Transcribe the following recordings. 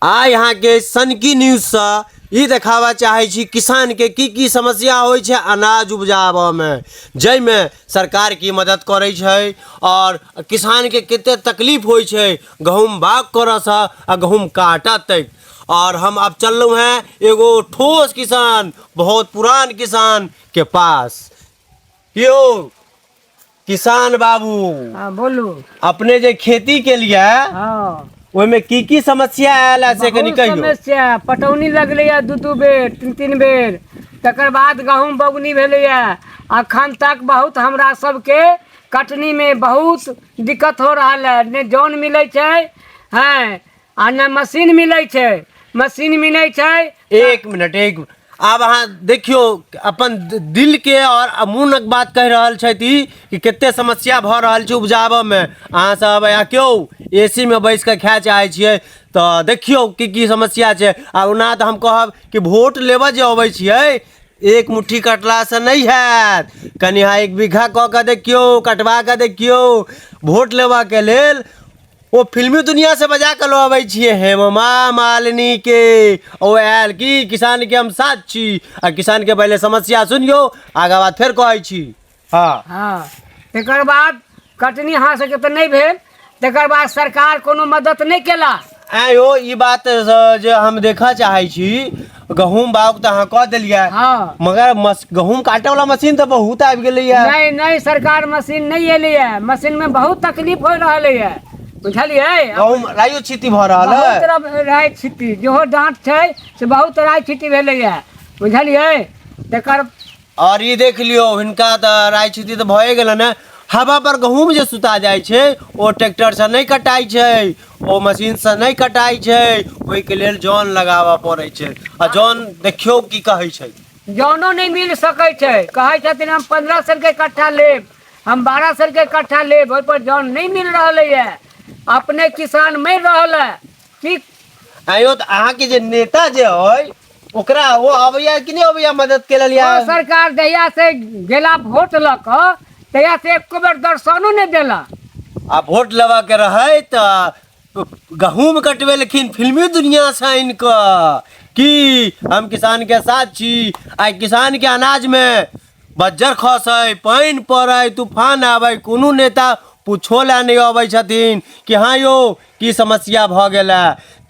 आ यहाँ के सनकी न्यूज से ई देखावा चाहे छी किसान के की समस्या होय छै अनाज उपजाबा में, जै में सरकार की मदद करे छै और किसान के कितने तकलीफ होय छै गहूम बाग करे से आ गहूम काटा तक। और हम अब चल रहे हैं एगो ठोस किसान, बहुत पुरान किसान के पास। यो किसान बाबू, बोलू अपने जे खेती के लिए हाँ में की समस्या आयल से कनी बहुत कहियो। समस्या पटौनी लगले दू बेर तीन बेर, तकर बाद गहूम बौगनी भेले अखन तक बहुत हमरा सबके कटनी में बहुत दिक्कत हो रहा है। ने जौन मिले छै हैं आ न मशीन मिले छै, मशीन मिले छै। एक मिनट अब अहाँ देखियो अपन दिल के और मुँह के बात कह रहल छथि कि कितने समस्या भ रहल छै उपजाबे में। अहाँ सब क्यों एसी में बैस के खाए चाहे छियै तो देखियो की समस्या छै। आ ओना तो हम कहब कि वोट लेबे जे अबै छियै एक मुट्ठी कटला से नहीं हैत, कनी हाँ एक बीघा कऽ के देखियो, कटवा के देखियो। वोट लेबा के लेल वो फिल्मी दुनिया से बजा के लो अबै छियै हेमा मालिनी के। ओ आयल कि किसान के हम साथ छी आ किसान के पहले समस्या सुनियो, आगा बात फिर कहै छी। हाँ हाँ तकर बाद कटनी हाँ सके तो नहीं भेल, तकर बाद सरकार कोनो मदद नहीं केला। आयो ई बात जे हम देखा चाहे छी गहूम बाग तो अहाँ कह दिलिए हाँ मगर गहूम काटे वाला मशीन तो बहुत आबि गेलै है। नहीं सरकार मशीन नहीं एले है, मशीन में बहुत तकलीफ हो रहा है बुझलिए। गहूम राइयो छिती भ रहल बहुत है, तरह राय छिटी जो डांट छै से बहुत राय छिटी भेले है बुझलिए। तकर और ये देख लियो हिनका तो राय छिती तो भए गेल ने। हवा पर गहूम जे सुता जाय छै ओ ट्रैक्टर से नहीं कटाई छै, ओ मशीन से नहीं कटाई छै, ओहि के लेल जौन लगावा पड़े छै। आ जौन देखियो की कहै छै जौनो नहीं मिल सकै छै, कहै छथिन हम 1500 के कट्ठा लेब, हम 1200 के कट्ठा लेब, ओहि पर जौन नहीं मिल रहा है। अपने किसान मर रहा है कि आयो तो अहाँ के जे नेता जे है ओकरा वो अबैया कि नहीं अबैया मदद के लिए। सरकार जहिया से गेला वोट लक तहिया से एको बेर दर्शनो नहीं देला। आ वोट लेवा के रहे तो गहूम कटवे लेकिन फिल्मी दुनिया से इनका कि हम किसान के साथ छी। आ किसान के अनाज में बज्जर खसे, पानी पड़े, तूफान आवे, कोनो नेता पूछो ला नहीं अबै छथिन कि हाँ यो की समस्या भ गेला।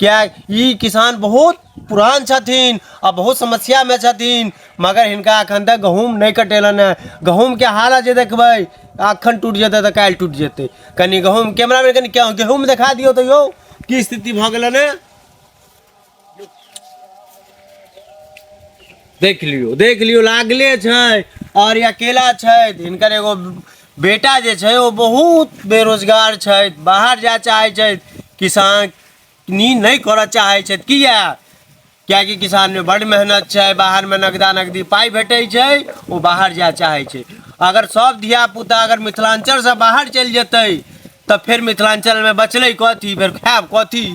क्या ई किसान बहुत पुरान छथिन आ बहुत समस्या में छथिन, मगर हिनका अखन तक गहूम नहीं कटेलन है। गहूम के हालत जे देखबै अखन टूट जेतै तो काल्हि टूट जेतै। कनी गहूम कैमरा में कनी क्या गहूम दिखा दियो तो यो की स्थिति भ गेलन है। देख लियो लागले छै। और या केला छै हिनकर एगो बेटा जे छै वो बहुत बेरोजगार छै, बाहर जा चाहे छै, किसान नहीं करऽ चाहे छै। क्या कि किसान में बड़ मेहनत छै, बाहर में नगदी पाई भेटै छै, वो बाहर जा चाहे छै। अगर सब धिया पुता अगर मिथिलांचल से बाहर चल जेतै तो फिर मिथिलांचल में बचलै कथी, फिर खायब कथी।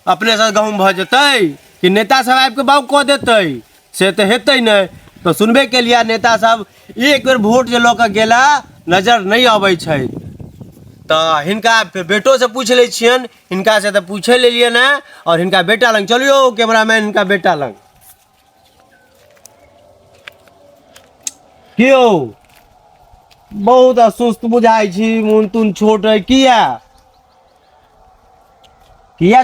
अपने से गहूम भ जेतै कि नेता सब आबि के बाग कऽ देतै, से तो हेतै नहीं। तो सुनबे के लिए नेता सब एक बेर वोट जे लऽ के गेला नजर नहीं अबै छै। तो हिनका बेटो से पूछ ले छियन, हिनका से तो पूछे लेलिए ना। और हिनका बेटा लंग चलियो कैमरामैन, हिनका बेटा लंग क्यों बहुत असुस्त बुझाई छी, मुन तुन छोट है किया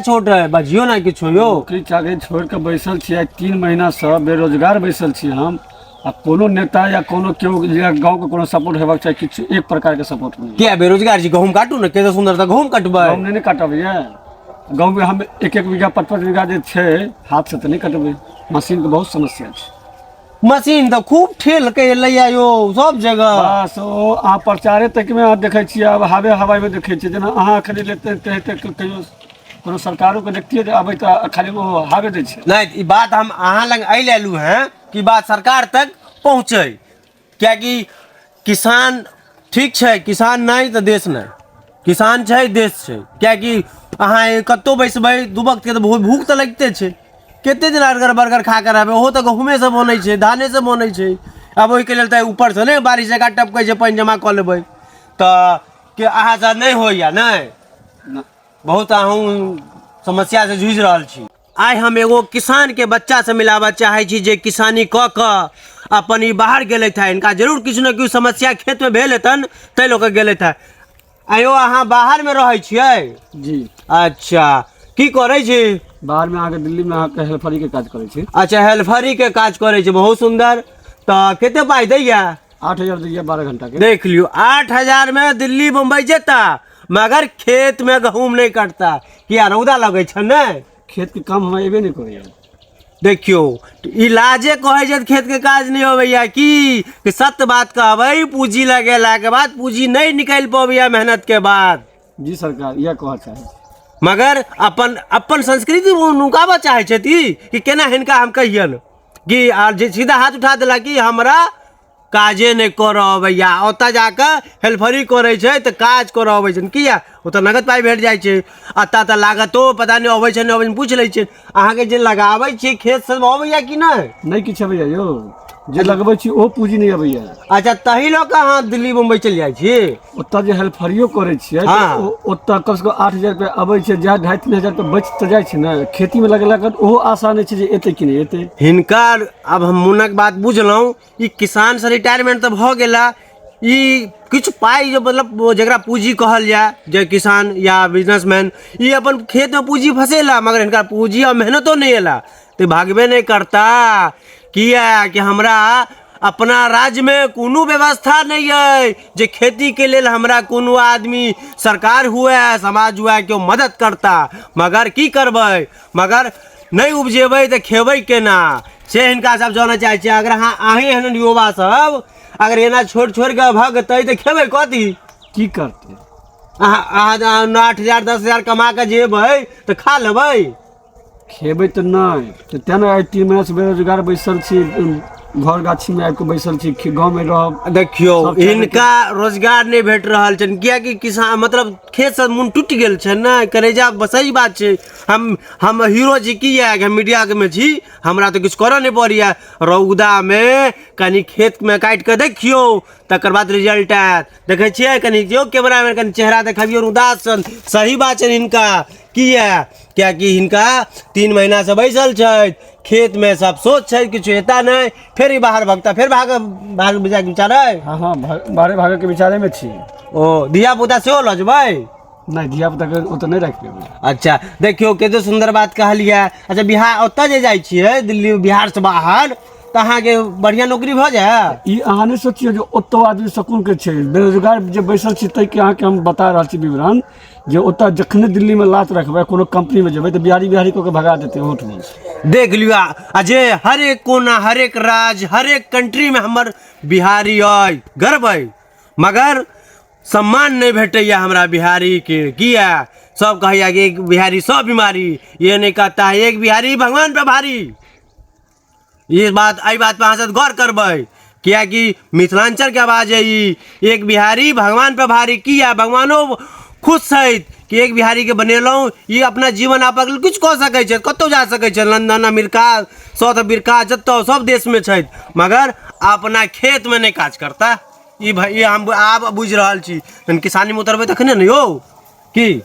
छोट है बजियो ना किछो यो। नौकरी चाकरी छोड़ के बैसल छियै 3 महीना से बेरोजगार बैसल छी हम। आ कोनो नेता या कोनो केओ गाँव के कोनो सपोर्ट हेबाक चाही, किछु एक प्रकार के सपोर्ट नहीं। क्या बेरोजगार छी गहूम काटू ना, केते सुंदर त गहूम कटबै। हम नहीं काटबै गाँव में, हम 1-1 बीघा 5-5 बीघा जे छै हाथ से तो नहीं कटबै, मशीन के बहुत समस्या छै। मशीन तो खूब ठेल के एलैया यो सब जगह। बस ओ अहाँ प्रचारे तक में अहाँ देखै छियै, अब हवाई में देखै छियै। जेना अहाँ खरीद लेते कहियो कोनो सरकारों के देखतियै जे अबै तऽ खाली वो हावे दै छै। नहीं ई बात हम अहाँ लग आई लेलू हैं कि बात सरकार तक पहुँचे। क्या कि किसान ठीक छै, किसान नहीं तो देश नहीं, किसान छै देश छै। क्या कि अहाँ कत्तो बैसबै दू वक्त के तो भूख तो लगते छै, केते दिन अरगर बर्गर खा कर आबे, ओहो तो गहूमे से बनै छै, धाने से बनै छै। अब ओहि के लेल तो ऊपर से नहीं बारिश जगह टपकै छै, पानी जमा कऽ लेबै तो कि अहाँ से नहीं होइया नहीं। बहुत अहूँ समस्या से जूझ रहल छी। आइ हम एगो किसान के बच्चा से मिलाबऽ चाहे छी जे किसानी क अपन ई बाहर गेले था। इनका जरूर किछु ने किछु समस्या खेत में भेल हेतन तै लोग गेले था। आयो अहाँ बाहर में रहे छियै? जी। अच्छा, की करे छी? बाहर में आके दिल्ली में आके हेल्परी के काज करे छी। अच्छा, हेल्परी के काज करे छी, बहुत सुंदर। तो कते पाई दैया? 8,000 दैया 12 घंटा के। देख लियो, 8,000 में दिल्ली मुंबई जेता, मगर खेत में गहूम नहीं कटता। किया रौदा लगे छ ने? खेत के काम हम एबे नहीं करिए। देखियो, इलाजे कहे जे खेत के काज नहीं हो भैया कि सत्य बात कहबै, पूंजी लगेला के बाद पूंजी नहीं निकाल पाबिया मेहनत के बाद। जी सरकार, यह कह चाहे। मगर अपन संस्कृति नुकाबऽ चाहे छथि कि केना हिनका हम कहियन कि जे सीधा हाथ उठा देला कि हमरा काजे नहीं कर अबैया, ओतऽ जाकर हेल्परी करे छै तऽ काज कर अबै छै। किया ओतऽ नगद पाई भेट जाइ छै, अतऽ तऽ लागतो पता नहीं अबै छै नहीं अबै छै, पूछ लै छै। अहाँके जे लगाबै छियै खेत सब अबैया कि नहीं किछु अबैया यौ, जे लगबै छी ओ पूंजी नहीं अबैया। अच्छा, तही लोग अहाँ दिल्ली मुंबई चल जाइ छी? ओतऽ जे हेल्परियो करे छियै ओतऽ कम से कम 8,000 रुपया अबै छै, जहाँ 2,500-3,000 रुपया बच तऽ जाइ छै ने। खेती में लगेला के ओहो आशा नहीं छै जे एतै कि नहीं एतै। हिनकर अब हम मुनक बात बुझलहुँ, ई किसान से रिटायरमेंट तऽ भऽ गेला, ई किछु पाई जो मतलब जकरा पूंजी कहल जाए, जे किसान या बिजनेसमैन ई अपन खेत में पूंजी फंसेला, मगर हिनका पूंजी और मेहनतो नहीं एला तो भागबे नहीं करता। किया कि हमरा अपना राज्य में कोनो व्यवस्था नहीं है जे खेती के लेल हमरा कोनो आदमी सरकार हुए समाज हुए क्यों मदद करता। मगर की करबै, मगर नहीं उपजेबै तो खेबै केना, से हिनका सब जाना चाहे छी। अगर अहीं एहन युवा सब अगर एना छोड़ के भगतै तो खेबै कथी? की करतै? अहाँ 8,000 10,000 कमा के जेबै तो खा लेबै? खेबै तऽ नहीं। तऽ तें ने 3 महीना से बेरोजगार बैसल छी, घर गाछी में आबि के बैसल छी, गाँव में रह। देखियो, इनका रोजगार नहीं भेट रहल छन, कियाकि किसान मतलब खेत से मुंह टूट गेल छै ने। करेजा सही बात छै। हम हीरो जी किया कि हम मीडिया में छी, हमरा तो किछु करऽ नहीं पड़िया। रौदा में कनी खेत में काट के देखियो, तकर बाद रिजल्ट आयत। देखे छियै कनी जो कैमरा में कनी चेहरा देखाबियो उदास सन। सही बात है इनका। क्या कि हिनका 3 महीना से बैसल छै खेत में, सब सोच है किछु हेता नहीं, फिर ही बाहर भगता, फिर भाग जाके विचार है। हाँ, बाहरे भागे के विचारे में छी। ओ धिया पुता सेहो लऽ जेबै? नहीं, धिया पुता के ओतऽ नहीं रख पेबै। अच्छा, देखियो कते सुंदर बात कहलिए। अच्छा, बिहार ओतऽ जे जाइ छियै दिल्ली बिहार से बाहर तऽ अहाँके बढ़िया नौकरी भऽ जाए? ई अहाँ नहीं सोचियो जे ओतऽ आदमी सकून के छै। बेरोजगार जे बैसल छी तै के अहाँके हम बता रहल छी विवरण, जे ओतऽ जखने दिल्ली में लात रखबै, कोनो कंपनी में जेबै तऽ बिहारी को के भगा देते होठ में। देख लियो, अजय हर एक कोना, हर एक राज्य, हर एक कंट्री में हमर बिहारी अइ, गर्व अइ, मगर सम्मान नहीं भेटैया हमरा बिहारी के। किया सब कहैया कि एक बिहारी 100 बीमारी, ये नहीं कहता है एक बिहारी भगवान पे भारी। ये बात आई बात पे अहाँ सब गौर करबै, किया कि मिथिलांचल के आवाज है ई, एक बिहारी भगवान पे भारी। किया भगवानो खुश है कि एक बिहारी के बनेलहुँ, ये अपना जीवन आपक कुछ कऽ सकै छै, कतौ जा सकै छै, लंदन अमेरिका साउथ अफ्रीका जतौ सब देश में छै, मगर अपना खेत में नहीं काज करता। ये हम आब बुझ रहल छी। किसानी में उतरबै तखने ने यौ की?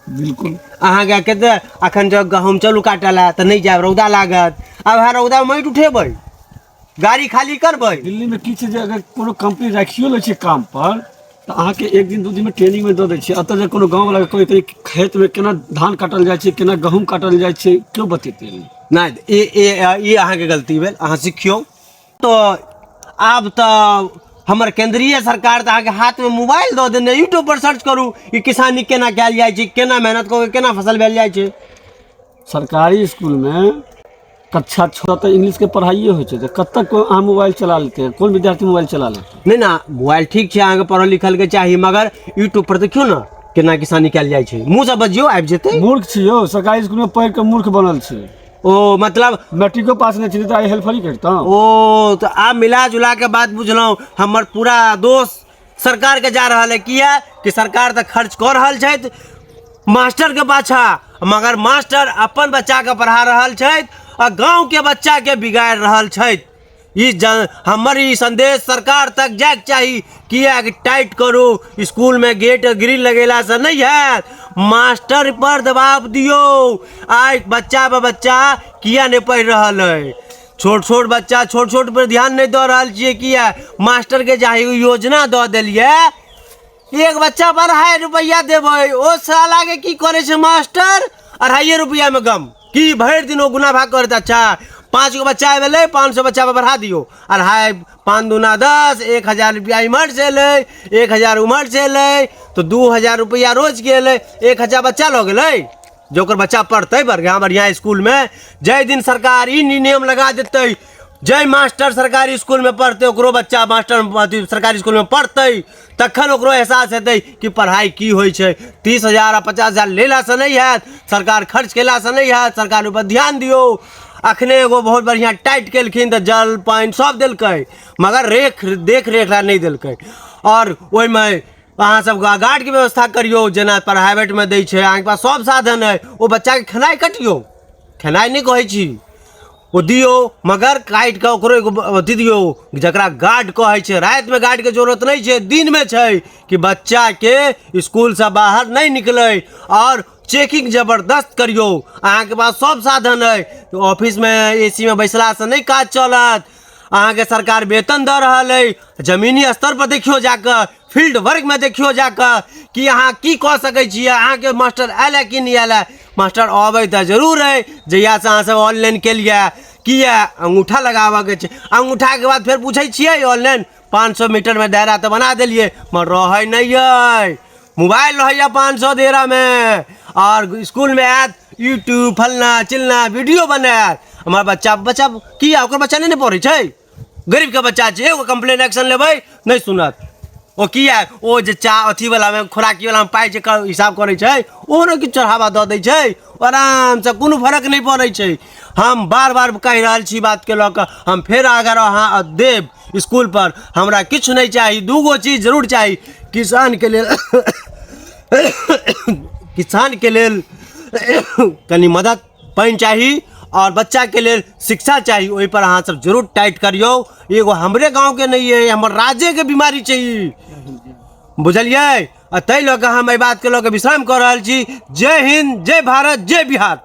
बिल्कुल। अहाँके कते अखन जब गहूँम चलू काटला तऽ नहीं जायब, रौदा लागत। अब हर रौदा में माटि उठेबै, गाड़ी खाली करबै। दिल्ली में की छै जे अगर कोनो कंपनी राखियो लै छै काम पर तऽ अहाँके 1 दिन 2 दिन में ट्रेनिंग में दऽ दै छै। एतऽ जे कोनो गाँव वाला कोई खेत में केना धान काटल जाइ छै, केना गहूँम काटल जाइ छै, क्यों बतेतै? नहीं, ये अहाँके गलती भेल, अहाँ सिखियो। तो आब तऽ हमर केंद्रीय सरकार तऽ अहाँके हाथ में मोबाइल दऽ देने, यूट्यूब पर सर्च करू कि किसानी केना कयल जाइ छै, केना मेहनत कऽ के केना फसल भेल जाइ छै। सरकारी स्कूल में कक्षा 6 तक इंग्लिश के पढ़ाइए होइ छै, तऽ कब तक अहाँ मोबाइल चला लेते हैं? कौन विद्यार्थी मोबाइल चला लेते? नहीं ना, मोबाइल ठीक छै, अहाँके पढ़ल लिखल के चाही, मगर यूट्यूब पर देखियो ना केना किसानी कयल जाइ छै। मुँह से बजियो, आबि जेतै। मूर्ख छियो, सरकारी स्कूल में पढ़ि के मूर्ख बनल छै। ओ मतलब मैट्रिको पास नहीं छै तऽ आई हेल्परी करता। ओ तो आब मिला जुला के बात बुझलहुँ। हमर पूरा दोष सरकार के जा रहल है। किया कि सरकार तऽ खर्च कऽ रहल छथि मास्टर के पाछा, मगर मास्टर अपन बच्चा के पढ़ा रहल छथि आ गाँव के बच्चा के बिगाड़ रहल छथि। हमर ई संदेश सरकार तक जायके चाही किया कि टाइट करो स्कूल में गेट ग्रिल लगेला से नहीं है, मास्टर पर दबाव दियो। आज बच्चा किया नहीं पढ़ रहा है, छोट बच्चा छोट पर ध्यान नहीं दे रहा छे, किया मास्टर के चाहे योजना दे दिलिए एक बच्चा पर 2.5 रुपया देवे, ओ साला के की करे छे मास्टर 2.5 रुपया में गम की भर दिन वो गुना भाग करता। अच्छा 5 गो बच्चा आए 500 बच्चा पर बढ़ा दियो, 2.5 5 दूना 10, 1000 रुपया इमर से ले, 1000 उमर से ले, तो 2000 रुपया रोज के ले, 1000 बच्चा लोग ले जो कर बच्चा पढ़ते बढ़िया स्कूल में। जय दिन सरकार ई नियम लगा देते, जय मास्टर सरकारी स्कूल में पढ़ते ओकरो बच्चा मास्टर सरकारी स्कूल में पढ़ते, तखन ओकरो एहसास हेतै कि पढ़ाई की होइ छै। 30,000 आ 50,000 लेला से नहीं है, सरकार खर्च केला से नहीं है, सरकार ऊपर ध्यान दियो। अखने एगो बहुत बढ़िया टाइट केलखिन तो जल पानी सब दिल्कै, मगर देख रेख नहीं दिल्कै। और ओहि में अहाँ सब गार्ड के व्यवस्था करियो, जेना प्राइवेट में दै छै, अहाँके पास सब साधन है, वो बच्चा के खेनाइ कटियो, खेनाइ नहीं कहै छी वो दियो, मगर काट के ओकरो एगो अथी दियो जकरा गार्ड कहै छै। रात में गार्ड के जरूरत नहीं छै, दिन में छै कि बच्चा के स्कूल से बाहर नहीं निकले और चेकिंग जबरदस्त करियो। अहाँ के पास सब साधन है, तो ऑफिस में एसी में बैसला से नहीं काज चलत, अहाँ के सरकार वेतन दे रहा है। जमीनी स्तर पर देखियो जाकर, फील्ड वर्क में देखियो जाकर कि अहाँ की कह सकै छियै, अहाँ के मास्टर आयल कि नहीं आयल। मास्टर अबै तो जरूर है, जहिया से अहाँ सब ऑनलाइन केलिए किया अंगूठा लगाबे के छै, अंगूठा के बाद फिर पूछे छियै ऑनलाइन 500 मीटर में दायरा तो बना दिलिए, मगर रहे नहीं है, मोबाइल रहे 500 देरा में, और स्कूल में आयत यूट्यूब फलना चिलना वीडियो बनायत। हमार बच्चा किया ओकर बच्चा नहीं पढ़े छै, गरीब के बच्चा छै, एगो कंप्लेन एक्शन लेबै नहीं सुनत। ओ किया ओ जे अथी वाला में खुराकी वाला में पाई हिसाब करे छै, ओहनो कि चढ़ावा दे दै छै, आराम से कोनो फर्क नहीं पड़े छै। हम बार बार कह रहा छी बात के लऽ कऽ, हम फिर अगर अहाँ देव स्कूल पर हमरा किछु नहीं चाहिए, 2 गो चीज जरूर चाहिए, किसान के लेल किसान के लेल कनी मदद पानी चाहिए, और बच्चा के लिए शिक्षा चाहिए, वही पर अहाँ सब जरूर टाइट करियो। एगो हमरे गांव के नहीं है, हमर राज्य के बीमारी चाहिए, बुझलिए। तै लऽ कऽ हम एहि बात के लऽ कऽ विश्राम कर रहल छी। जय हिंद, जय भारत, जय बिहार।